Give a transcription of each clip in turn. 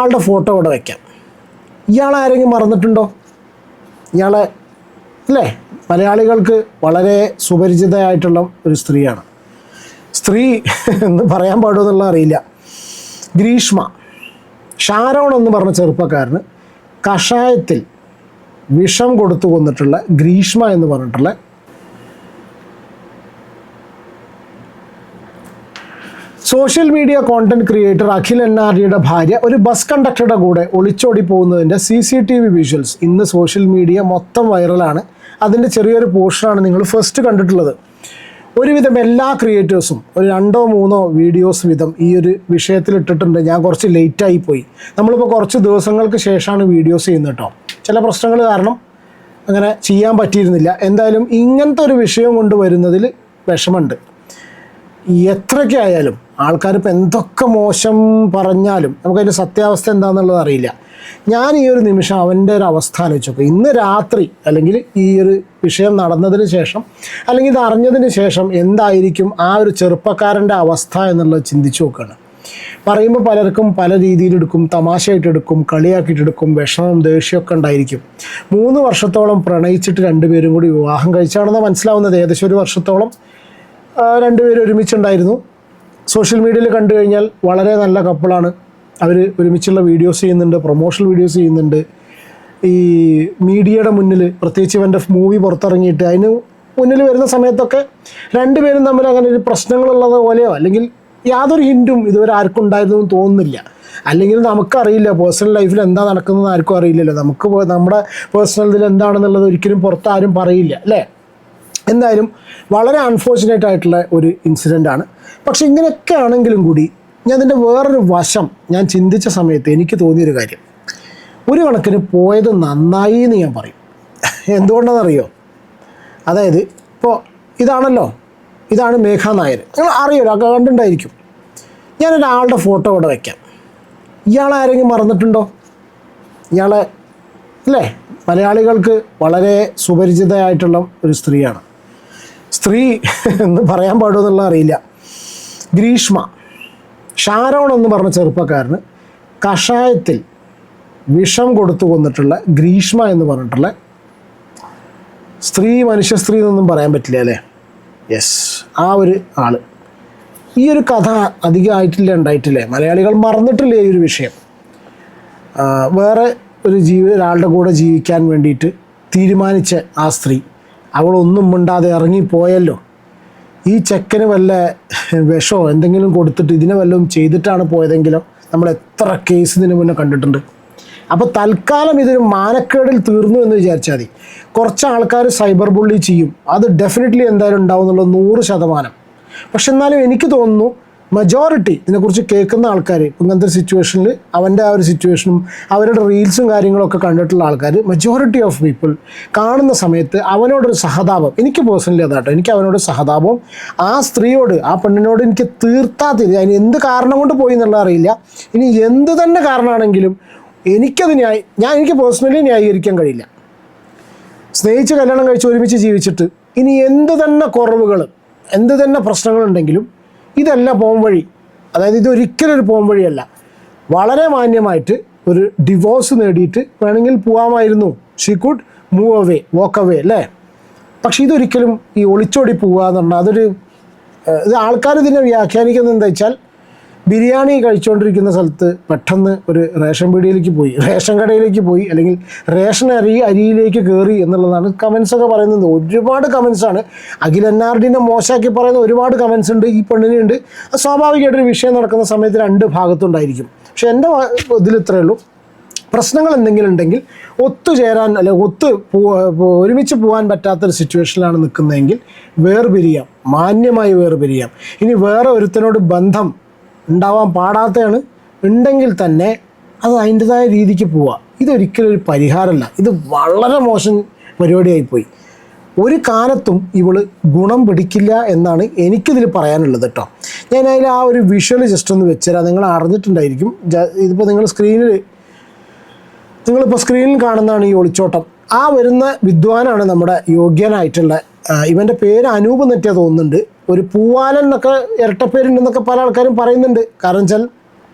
ഒരാളുടെ ഫോട്ടോ ഇവിടെ വയ്ക്കാം. ഇയാളാരെങ്കിലും മറന്നിട്ടുണ്ടോ? ഇയാളെ അല്ലേ, മലയാളികൾക്ക് വളരെ സുപരിചിതയായിട്ടുള്ള ഒരു സ്ത്രീയാണ്. സ്ത്രീ എന്ന് പറയാൻ പാടുമെന്നുള്ള അറിയില്ല. ഗ്രീഷ്മ. ഷാരോൺ എന്ന് പറഞ്ഞ ചെറുപ്പക്കാരന് കഷായത്തിൽ വിഷം കൊടുത്തു കൊന്നിട്ടുള്ള ഗ്രീഷ്മ എന്ന് പറഞ്ഞിട്ടുള്ള social media content creator Akhil NRDയുടെ ഭാര്യ ഒരു ബസ് കണ്ടക്ടറുടെ കൂടെ ഒളിച്ചോടി പോകുന്നതിൻ്റെ CCTV വിഷ്വൽസ് ഇന്ന് സോഷ്യൽ മീഡിയ മൊത്തം വൈറലാണ്. അതിൻ്റെ ചെറിയൊരു പോർഷനാണ് നിങ്ങൾ ഫസ്റ്റ് കണ്ടിട്ടുള്ളത്. ഒരുവിധം എല്ലാ ക്രിയേറ്റേഴ്സും ഒരു 2-3 വീഡിയോസ് വീതം ഈ ഒരു വിഷയത്തിൽ ഇട്ടിട്ടുണ്ട്. ഞാൻ കുറച്ച് ലേറ്റായി പോയി. നമ്മളിപ്പോൾ കുറച്ച് ദിവസങ്ങൾക്ക് ശേഷമാണ് വീഡിയോസ് ചെയ്യുന്നത് കേട്ടോ. ചില പ്രശ്നങ്ങൾ കാരണം അങ്ങനെ ചെയ്യാൻ പറ്റിയിരുന്നില്ല. എന്തായാലും ഇങ്ങനത്തെ ഒരു വിഷയം കൊണ്ട് വരുന്നതിൽ വിഷമമുണ്ട്. എത്രയൊക്കെ ആയാലും ആൾക്കാരിപ്പോൾ എന്തൊക്കെ മോശം പറഞ്ഞാലും നമുക്കതിൻ്റെ സത്യാവസ്ഥ എന്താണെന്നുള്ളത് അറിയില്ല. ഞാൻ ഈ ഒരു നിമിഷം അവൻ്റെ ഒരു അവസ്ഥ ആലോചിച്ചപ്പോൾ ഇന്ന് രാത്രി അല്ലെങ്കിൽ ഈ ഒരു വിഷയം നടന്നതിന് ശേഷം അല്ലെങ്കിൽ ഇത് അറിഞ്ഞതിന് ശേഷം എന്തായിരിക്കും ആ ഒരു ചെറുപ്പക്കാരൻ്റെ അവസ്ഥ എന്നുള്ളത് ചിന്തിച്ചു നോക്കുകയാണ്. പറയുമ്പോൾ പലർക്കും പല രീതിയിലെടുക്കും, തമാശയായിട്ടെടുക്കും, കളിയാക്കിയിട്ടെടുക്കും, വിഷമം ദേഷ്യമൊക്കെ ഉണ്ടായിരിക്കും. 3 വർഷത്തോളം പ്രണയിച്ചിട്ട് രണ്ടുപേരും കൂടി വിവാഹം കഴിച്ചാണെന്ന് മനസ്സിലാവുന്നത്. ഏകദേശം 1 വർഷത്തോളം രണ്ടുപേരും ഒരുമിച്ചുണ്ടായിരുന്നു. സോഷ്യൽ മീഡിയയിൽ കണ്ടു കഴിഞ്ഞാൽ വളരെ നല്ല കപ്പിളാണ്. അവർ ഒരുമിച്ചുള്ള വീഡിയോസ് ചെയ്യുന്നുണ്ട്, പ്രൊമോഷണൽ വീഡിയോസ് ചെയ്യുന്നുണ്ട്. ഈ മീഡിയയുടെ മുന്നിൽ പ്രത്യേകിച്ച് ഇവൻ്റെ മൂവി പുറത്തിറങ്ങിയിട്ട് അതിന് മുന്നിൽ വരുന്ന സമയത്തൊക്കെ രണ്ടുപേരും തമ്മിൽ അങ്ങനെ ഒരു പ്രശ്നങ്ങളുള്ളത് പോലെയോ അല്ലെങ്കിൽ യാതൊരു ഹിൻറ്റും ഇതുവരെ ആർക്കും ഉണ്ടായിരുന്നു എന്ന് തോന്നുന്നില്ല. അല്ലെങ്കിൽ നമുക്കറിയില്ല പേഴ്സണൽ ലൈഫിൽ എന്താ നടക്കുന്നതെന്ന് ആർക്കും അറിയില്ലല്ലോ. നമുക്ക് നമ്മുടെ പേഴ്സണൽ ഇതിൽ എന്താണെന്നുള്ളത് ഒരിക്കലും പുറത്ത് ആരും പറയില്ല അല്ലേ. എന്തായാലും വളരെ അൺഫോർച്ചുനേറ്റ് ആയിട്ടുള്ള ഒരു ഇൻസിഡൻ്റാണ്. പക്ഷെ ഇങ്ങനെയൊക്കെ ആണെങ്കിലും കൂടി ഞാൻ അതിൻ്റെ വേറൊരു വശം ഞാൻ ചിന്തിച്ച സമയത്ത് എനിക്ക് തോന്നിയൊരു കാര്യം, ഒരു കണക്കിന് പോയത് നന്നായി എന്ന് ഞാൻ പറയും. എന്തുകൊണ്ടാണെന്നറിയോ? അതായത് ഇപ്പോൾ ഇതാണ് മേഘ നായർ. നിങ്ങൾ അറിയുമല്ലോ, കണ്ടിട്ടുണ്ടായിരിക്കും. ഞാനൊരാളുടെ ഫോട്ടോ ഇവിടെ വയ്ക്കാം. ഇയാളാരെങ്കിലും മറന്നിട്ടുണ്ടോ? ഇയാളെ അല്ലേ, മലയാളികൾക്ക് വളരെ സുപരിചിതയായിട്ടുള്ള ഒരു സ്ത്രീയാണ്. സ്ത്രീ എന്ന് പറയാൻ പാടുമെന്നുള്ള അറിയില്ല. ഗ്രീഷ്മ. ഷാരോൺ എന്ന് പറഞ്ഞ ചെറുപ്പക്കാരന് കഷായത്തിൽ വിഷം കൊടുത്തു കൊന്നിട്ടുള്ള ഗ്രീഷ്മ എന്ന് പറഞ്ഞിട്ടുള്ള സ്ത്രീ, മനുഷ്യ സ്ത്രീ എന്നൊന്നും പറയാൻ പറ്റില്ല അല്ലേ. യെസ്, ആ ഒരു ആള്. ഈ ഒരു കഥ അധികമായിട്ടില്ല, ഉണ്ടായിട്ടില്ലേ, മലയാളികൾ മറന്നിട്ടില്ലേ ഈ ഒരു വിഷയം. വേറെ ഒരാളുടെ കൂടെ ജീവിക്കാൻ വേണ്ടിയിട്ട് തീരുമാനിച്ച ആ സ്ത്രീ അവളൊന്നും മിണ്ടാതെ ഇറങ്ങിപ്പോയല്ലോ. ഈ ചെക്കന് വല്ല വിഷമോ എന്തെങ്കിലും കൊടുത്തിട്ട് ഇതിനെ വല്ലതും ചെയ്തിട്ടാണ് പോയതെങ്കിലോ നമ്മൾ എത്ര കേസ് ഇതിന് മുന്നേ കണ്ടിട്ടുണ്ട്. അപ്പോൾ തൽക്കാലം ഇതൊരു മാനക്കേടിൽ തീർന്നു എന്ന് വിചാരിച്ചാൽ മതി. കുറച്ച് ആൾക്കാർ സൈബർ ബുള്ളി ചെയ്യും, അത് ഡെഫിനറ്റ്ലി എന്തായാലും ഉണ്ടാവും എന്നുള്ളത് 100%. പക്ഷെ എന്നാലും എനിക്ക് തോന്നുന്നു മജോറിറ്റി ഇതിനെക്കുറിച്ച് കേൾക്കുന്ന ആൾക്കാർ ഇങ്ങനത്തെ സിറ്റുവേഷനിൽ അവൻ്റെ ആ ഒരു സിറ്റുവേഷനും അവരുടെ റീൽസും കാര്യങ്ങളൊക്കെ കണ്ടിട്ടുള്ള ആൾക്കാർ മജോറിറ്റി ഓഫ് പീപ്പിൾ കാണുന്ന സമയത്ത് അവനോടൊരു സഹതാപം, എനിക്ക് പേഴ്സണലി അതാട്ടോ, എനിക്ക് അവനോട് സഹതാപവും ആ സ്ത്രീയോട്, ആ പെണ്ണിനോട് എനിക്ക് തീർത്താതിരി. അതിന് എന്ത് കാരണം കൊണ്ട് പോയി എന്നുള്ളത് അറിയില്ല. ഇനി എന്ത് തന്നെ കാരണമാണെങ്കിലും എനിക്ക് പേഴ്സണലി ന്യായീകരിക്കാൻ കഴിയില്ല. സ്നേഹിച്ച് കല്യാണം കഴിച്ച് ഒരുമിച്ച് ജീവിച്ചിട്ട് ഇനി എന്ത് തന്നെ കുറവുകൾ, എന്ത് തന്നെ പ്രശ്നങ്ങളുണ്ടെങ്കിലും ഇതല്ല പോം വഴി. അതായത് ഇതൊരിക്കലും ഒരു പോം വഴിയല്ല. വളരെ മാന്യമായിട്ട് ഒരു ഡിവോഴ്സ് നേടിയിട്ട് വേണമെങ്കിൽ പോകാമായിരുന്നു. She could move away, walk away അല്ലേ. പക്ഷെ ഇതൊരിക്കലും ഈ ഒളിച്ചോടി പോവുക എന്ന് പറഞ്ഞാൽ ഇത് ആൾക്കാർ ഇതിനെ വ്യാഖ്യാനിക്കുന്നത് എന്താ വെച്ചാൽ, ബിരിയാണി കഴിച്ചുകൊണ്ടിരിക്കുന്ന സ്ഥലത്ത് പെട്ടെന്ന് ഒരു റേഷൻ കടയിലേക്ക് പോയി അല്ലെങ്കിൽ റേഷൻ അരിയിലേക്ക് കയറി എന്നുള്ളതാണ് കമൻസൊക്കെ പറയുന്നത്. ഒരുപാട് കമൻസാണ്. അഖിൽ NRDനെ മോശമാക്കി പറയുന്ന ഒരുപാട് കമൻസ് ഉണ്ട്. ഈ പെണ്ണിനുണ്ട്. സ്വാഭാവികമായിട്ടൊരു വിഷയം നടക്കുന്ന സമയത്ത് 2 ഭാഗത്തുണ്ടായിരിക്കും. പക്ഷെ എൻ്റെ ഇതിൽ ഇത്രയേ ഉള്ളൂ, പ്രശ്നങ്ങൾ എന്തെങ്കിലും ഉണ്ടെങ്കിൽ ഒത്തുചേരാൻ അല്ലെങ്കിൽ ഒരുമിച്ച് പോകാൻ പറ്റാത്തൊരു സിറ്റുവേഷനിലാണ് നിൽക്കുന്നതെങ്കിൽ വേർപിരിയാം, മാന്യമായി വേർപിരിയാം. ഇനി വേറെ ഒരുത്തനോട് ബന്ധം ഉണ്ടാവാൻ പാടാത്തതാണ് ഉണ്ടെങ്കിൽ തന്നെ അത് അതിൻ്റെതായ രീതിക്ക് പോവുക. ഇതൊരിക്കലും ഒരു പരിഹാരമല്ല. ഇത് വളരെ മോശം പരിപാടിയായിപ്പോയി. ഒരു കാലത്തും ഇവൾ ഗുണം പിടിക്കില്ല എന്നാണ് എനിക്കിതിൽ പറയാനുള്ളത് കേട്ടോ. ഞാൻ അതിൽ ആ ഒരു വിഷ്വൽ ജസ്റ്റ് ഒന്ന് വെച്ചുതരാം. നിങ്ങൾ അറിഞ്ഞിട്ടുണ്ടായിരിക്കും. ഇതിപ്പോൾ നിങ്ങളിപ്പോൾ സ്ക്രീനിൽ കാണുന്നതാണ് ഈ ഒളിച്ചോട്ടം. ആ വരുന്ന വിദ്വാനാണ് നമ്മുടെ യോഗ്യനായിട്ടുള്ള, ഇവൻ്റെ പേര് അനൂപ് നെറ്റിയ തോന്നുന്നുണ്ട്. ഒരു പൂവാലൻ എന്നൊക്കെ ഇരട്ടപ്പേരുണ്ടെന്നൊക്കെ പല ആൾക്കാരും പറയുന്നുണ്ട്. കാരണം വെച്ചാൽ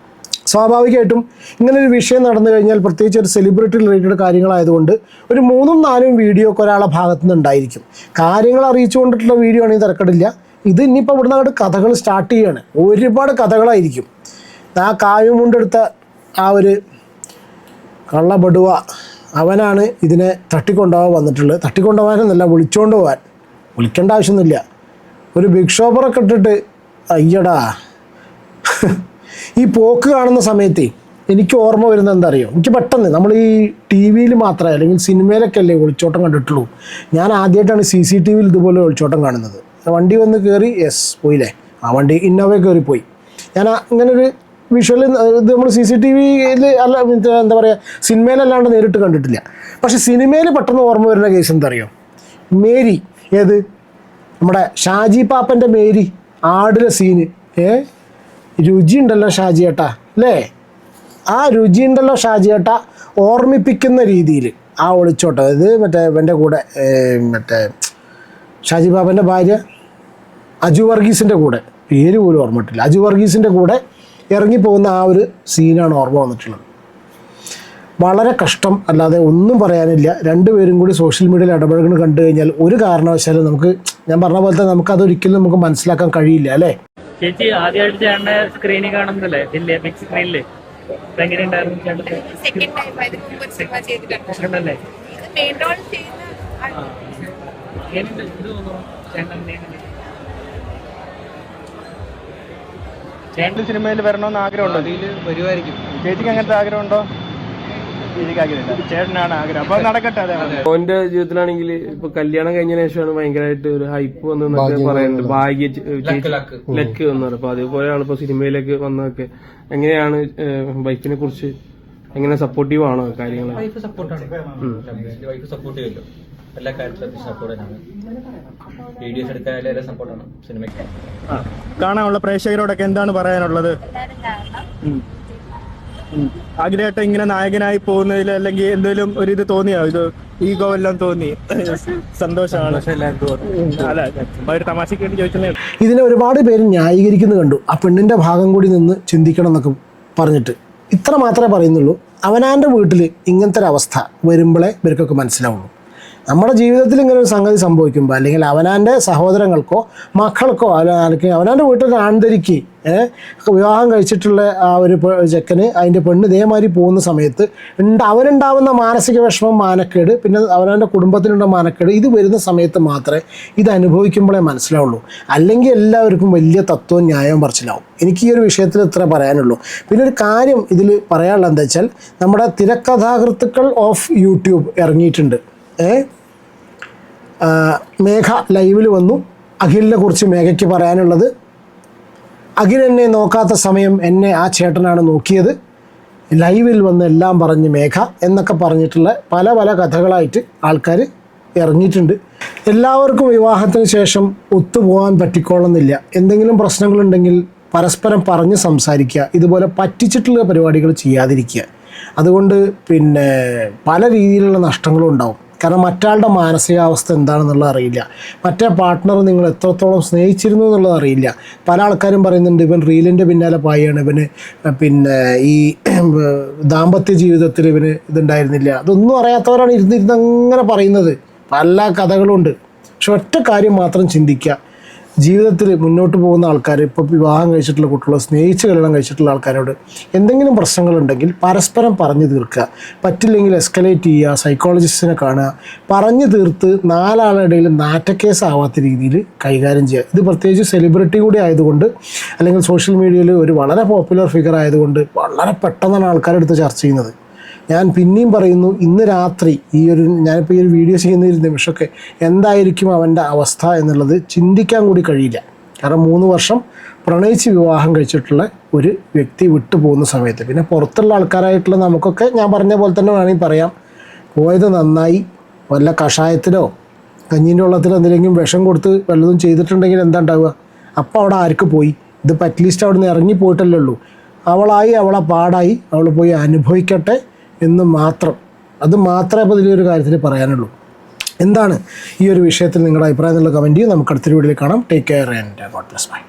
സ്വാഭാവികമായിട്ടും ഇങ്ങനൊരു വിഷയം നടന്നു കഴിഞ്ഞാൽ പ്രത്യേകിച്ച് ഒരു സെലിബ്രിറ്റി റിലേറ്റഡ് കാര്യങ്ങളായതുകൊണ്ട് ഒരു 3-4 വീഡിയോ ഒക്കെ ഒരാളെ ഭാഗത്തു നിന്ന് ഉണ്ടായിരിക്കും. കാര്യങ്ങൾ അറിയിച്ചു കൊണ്ടിട്ടുള്ള വീഡിയോ ആണെങ്കിൽ തിരക്കടില്ല. ഇത് ഇനിയിപ്പോൾ ഇവിടുന്ന് അങ്ങോട്ട് കഥകൾ സ്റ്റാർട്ട് ചെയ്യുകയാണ്. ഒരുപാട് കഥകളായിരിക്കും. ആ കായും കൊണ്ടെടുത്ത ആ ഒരു കള്ളബടുവ അവനാണ് ഇതിനെ തട്ടിക്കൊണ്ടുപോകാൻ വന്നിട്ടുള്ളത്. തട്ടിക്കൊണ്ടുപോകാനെന്നല്ല, വിളിച്ചുകൊണ്ട് പോകാൻ. വിളിക്കേണ്ട ആവശ്യമൊന്നുമില്ല. ഒരു ബിഗ് ഷോപ്പറൊക്കെ ഇട്ടിട്ട് അയ്യടാ ഈ പോക്ക് കാണുന്ന സമയത്ത് എനിക്ക് ഓർമ്മ വരുന്നത് എന്താ അറിയോ, എനിക്ക് പെട്ടെന്ന് നമ്മൾ ഈ ടി വിയിൽ മാത്രമേ അല്ലെങ്കിൽ സിനിമയിലൊക്കെ അല്ലേ ഒളിച്ചോട്ടം കണ്ടിട്ടുള്ളൂ. ഞാൻ ആദ്യമായിട്ടാണ് CCTV ഇതുപോലെ ഒളിച്ചോട്ടം കാണുന്നത്. വണ്ടി വന്ന് കയറി പോയില്ലേ, ആ വണ്ടി ഇന്നോവ കയറിപ്പോയി. ഞാൻ ഇങ്ങനൊരു വിഷ്വൽ ഇത് നമ്മൾ CCTVയിൽ അല്ല എന്താ പറയുക സിനിമയിലല്ലാണ്ട് നേരിട്ട് കണ്ടിട്ടില്ല. പക്ഷെ സിനിമയിൽ പെട്ടെന്ന് ഓർമ്മ വരുന്ന കേസ് എന്താ അറിയോ, മേരി, ഏത് നമ്മുടെ ഷാജി പാപ്പൻ്റെ മേരി ആടിലെ സീന്. രുചിയുണ്ടല്ലോ ഷാജിയേട്ടാ അല്ലേ, ആ രുചിയുണ്ടല്ലോ ഷാജിയേട്ടാ ഓർമ്മിപ്പിക്കുന്ന രീതിയിൽ ആ ഒളിച്ചോട്ടം. ഇത് മറ്റേ എൻ്റെ കൂടെ മറ്റേ ഷാജി പാപ്പൻ്റെ ഭാര്യ അജു വർഗീസിൻ്റെ കൂടെ, പേര് പോലും ഓർമ്മയിട്ടില്ല, അജു വർഗീസിൻ്റെ കൂടെ ഇറങ്ങിപ്പോകുന്ന ആ ഒരു സീനാണ് ഓർമ്മ വന്നിട്ടുള്ളത്. വളരെ കഷ്ടം, അല്ലാതെ ഒന്നും പറയാനില്ല. രണ്ടുപേരും കൂടി സോഷ്യൽ മീഡിയയിൽ ഇടപഴകുന്നത് കണ്ടു കഴിഞ്ഞാൽ ഒരു കാരണവശാലും നമുക്ക്, ഞാൻ പറഞ്ഞ പോലത്തെ നമുക്കതൊരിക്കലും നമുക്ക് മനസ്സിലാക്കാൻ കഴിയില്ല അല്ലേ. ചേച്ചി ആദ്യമായിട്ട് ചേട്ടന്റെ സ്ക്രീനിൽ കാണുന്നല്ലേ, ഇല്ലേ ബിഗ് സ്ക്രീനില് എങ്ങനെയുണ്ടായിരുന്നു? ചേട്ടൻ സിനിമയിൽ വരണമെന്ന് ആഗ്രഹമുണ്ടോ? വരുമായിരിക്കും. ചേച്ചിക്ക് അങ്ങനത്തെ ആഗ്രഹമുണ്ടോ? ചേട്ടനാണ് ആഗ്രഹം, അപ്പൊ നടക്കട്ടെ. ഓന്റെ ജീവിതത്തിലാണെങ്കിൽ ഇപ്പൊ കല്യാണം കഴിഞ്ഞതിന് ശേഷമാണ് ഭയങ്കരമായിട്ട് ഒരു ഹൈപ്പ് വന്നൊക്കെ പറയുന്നുണ്ട്. ഭാഗ്യ ലക്ക് എന്ന് പറയും. അപ്പൊ അതേപോലെയാണ് ഇപ്പൊ സിനിമയിലേക്ക് വന്നതൊക്കെ. എങ്ങനെയാണ് വൈഫിനെ കുറിച്ച്, എങ്ങനെ സപ്പോർട്ടീവ് ആണോ കാര്യങ്ങൾ? വൈഫ് സപ്പോർട്ട് ചെയ്യുമല്ലോ, എല്ലാ കാര്യത്തിലും സപ്പോർട്ടാണ്. വീഡിയോസ് എടുക്കാനും സപ്പോർട്ടാണ്. സിനിമയ്ക്ക് കാണാനുള്ള പ്രേക്ഷകരോടൊക്കെ എന്താണ് പറയാനുള്ളത്? ആഗ്രഹമായിട്ട് ഇങ്ങനെ നായകനായി പോകുന്നതിൽ അല്ലെങ്കിൽ എന്തെങ്കിലും ഒരു ഇത് തോന്നിയോ? ഇത് ഈഗോ എല്ലാം തോന്നി? സന്തോഷമാണ്. അല്ല, ഒരു തമാശക്ക് വേണ്ടി ചോദിച്ചേ. ഇതിനെ ഒരുപാട് പേര് ന്യായീകരിക്കുന്നത് കണ്ടു. ആ പെണ്ണിൻ്റെ ഭാഗം കൂടി നിന്ന് ചിന്തിക്കണം എന്നൊക്കെ പറഞ്ഞിട്ട്. ഇത്ര മാത്രമേ പറയുന്നുള്ളൂ, അവനാൻ്റെ വീട്ടിൽ ഇങ്ങനത്തെ ഒരു അവസ്ഥ വരുമ്പോഴേ ഇവർക്കൊക്കെ മനസ്സിലാവുള്ളൂ. നമ്മുടെ ജീവിതത്തിൽ ഇങ്ങനെ ഒരു സംഗതി സംഭവിക്കുമ്പോൾ, അല്ലെങ്കിൽ അവനാൻ്റെ സഹോദരങ്ങൾക്കോ മക്കൾക്കോ അല്ലെങ്കിൽ അവനാൻ്റെ വീട്ടിൽ ആന്തരിക്ക് വിവാഹം കഴിച്ചിട്ടുള്ള ആ ഒരു ചെക്കന് അതിൻ്റെ പെണ്ണ് ഇതേമാതിരി പോകുന്ന സമയത്ത് അവനുണ്ടാവുന്ന മാനസിക വിഷമം, മാനക്കേട്, പിന്നെ അവനവൻ്റെ കുടുംബത്തിനുള്ള മാനക്കേട്, ഇത് വരുന്ന സമയത്ത് മാത്രമേ ഇത് അനുഭവിക്കുമ്പോഴേ മനസ്സിലാവുള്ളൂ. അല്ലെങ്കിൽ എല്ലാവർക്കും വലിയ തത്വവും ന്യായവും പറച്ചിലാവും. എനിക്ക് ഈ ഒരു വിഷയത്തിൽ ഇത്ര പറയാനുള്ളൂ. പിന്നെ ഒരു കാര്യം ഇതിൽ പറയാനുള്ളത് എന്താ വെച്ചാൽ, നമ്മുടെ തിരക്കഥാകൃത്തുക്കൾ ഓഫ് യൂട്യൂബ് ഇറങ്ങിയിട്ടുണ്ട്. മേഘ ലൈവിൽ വന്നു. അഖിലിനെ കുറിച്ച് മേഘയ്ക്ക് പറയാനുള്ളത്, അഖിൽ എന്നെ നോക്കാത്ത സമയം എന്നെ ആ ചേട്ടനാണ് നോക്കിയത്, ലൈവിൽ വന്ന് എല്ലാം പറഞ്ഞ് മേഘ എന്നൊക്കെ പറഞ്ഞിട്ടുള്ള പല പല കഥകളായിട്ട് ആൾക്കാർ ഇറങ്ങിയിട്ടുണ്ട്. എല്ലാവർക്കും വിവാഹത്തിന് ശേഷം ഒത്തുപോകാൻ പറ്റിക്കോളുന്നില്ല. എന്തെങ്കിലും പ്രശ്നങ്ങളുണ്ടെങ്കിൽ പരസ്പരം പറഞ്ഞ് സംസാരിക്കുക. ഇതുപോലെ പറ്റിച്ചിട്ടുള്ള പരിപാടികൾ ചെയ്യാതിരിക്കുക. അതുകൊണ്ട് പിന്നെ പല രീതിയിലുള്ള നഷ്ടങ്ങളും ഉണ്ടാവും. കാരണം മറ്റാളുടെ മാനസികാവസ്ഥ എന്താണെന്നുള്ളത് അറിയില്ല. മറ്റേ പാർട്ട്ണർ നിങ്ങൾ എത്രത്തോളം സ്നേഹിച്ചിരുന്നു എന്നുള്ളത് അറിയില്ല. പല ആൾക്കാരും പറയുന്നുണ്ട് ഇവൻ റീലിൻ്റെ പിന്നാലെ പായാണ്, ഇവന് പിന്നെ ഈ ദാമ്പത്യ ജീവിതത്തിൽ ഇവന് ഇതുണ്ടായിരുന്നില്ല. അതൊന്നും അറിയാത്തവരാണ് ഇരുന്നിരുന്നങ്ങനെ പറയുന്നത്. പല കഥകളുണ്ട്. പക്ഷെ ഒറ്റ കാര്യം മാത്രം ചിന്തിക്കുക, ജീവിതത്തിൽ മുന്നോട്ട് പോകുന്ന ആൾക്കാർ, ഇപ്പോൾ വിവാഹം കഴിച്ചിട്ടുള്ള കുട്ടികൾ, സ്നേഹിച്ച് കല്യാണം കഴിച്ചിട്ടുള്ള ആൾക്കാരോട് എന്തെങ്കിലും പ്രശ്നങ്ങളുണ്ടെങ്കിൽ പരസ്പരം പറഞ്ഞു തീർക്കുക. പറ്റില്ലെങ്കിൽ എസ്കലേറ്റ് ചെയ്യുക, സൈക്കോളജിസ്റ്റിനെ കാണുക, പറഞ്ഞു തീർത്ത് നാലാളുടെ ഇടയിൽ നാറ്റക്കേസ് ആവാത്ത രീതിയിൽ കൈകാര്യം ചെയ്യുക. ഇത് പ്രത്യേകിച്ച് സെലിബ്രിറ്റി കൂടി ആയതുകൊണ്ട്, അല്ലെങ്കിൽ സോഷ്യൽ മീഡിയയിൽ ഒരു വളരെ പോപ്പുലർ ഫിഗർ ആയതുകൊണ്ട് വളരെ പെട്ടെന്നാണ് ആൾക്കാരെടുത്ത് ചർച്ച ചെയ്യുന്നത്. ഞാൻ പിന്നെയും പറയുന്നു, ഇന്ന് രാത്രി ഞാനിപ്പോൾ ഈ ഒരു വീഡിയോ ചെയ്യുന്ന ഒരു നിമിഷമൊക്കെ എന്തായിരിക്കും അവൻ്റെ അവസ്ഥ എന്നുള്ളത് ചിന്തിക്കാൻ കൂടി കഴിയില്ല. കാരണം 3 വർഷം പ്രണയിച്ച് വിവാഹം കഴിച്ചിട്ടുള്ള ഒരു വ്യക്തി വിട്ടു പോകുന്ന സമയത്ത്, പിന്നെ പുറത്തുള്ള ആൾക്കാരായിട്ടുള്ള നമുക്കൊക്കെ ഞാൻ പറഞ്ഞ പോലെ തന്നെ വേണമെങ്കിൽ പറയാം, പോയത് നന്നായി. വല്ല കഷായത്തിലോ കഞ്ഞീൻ്റെ വെള്ളത്തിലോ എന്തെങ്കിലും വിഷം കൊടുത്ത് വല്ലതും ചെയ്തിട്ടുണ്ടെങ്കിൽ എന്താ ഉണ്ടാവുക? അപ്പോൾ അവിടെ ആർക്ക് പോയി? ഇതിപ്പോൾ അറ്റ്ലീസ്റ്റ് അവിടെ നിന്ന് ഇറങ്ങിപ്പോയിട്ടല്ലേ ഉള്ളൂ. അവളെ പാടായി, അവൾ പോയി അനുഭവിക്കട്ടെ എന്ന് മാത്രം. അത് മാത്രമേ അപ്പോൾ ഇതിലൊരു കാര്യത്തിൽ പറയാനുള്ളൂ. എന്താണ് ഈ ഒരു വിഷയത്തിൽ നിങ്ങളുടെ അഭിപ്രായം എന്നുള്ള കമൻറ്റ് ചെയ്യും. നമുക്ക് അടുത്തൊരു വീഡിയോയിൽ കാണാം. Take care and God bless. By.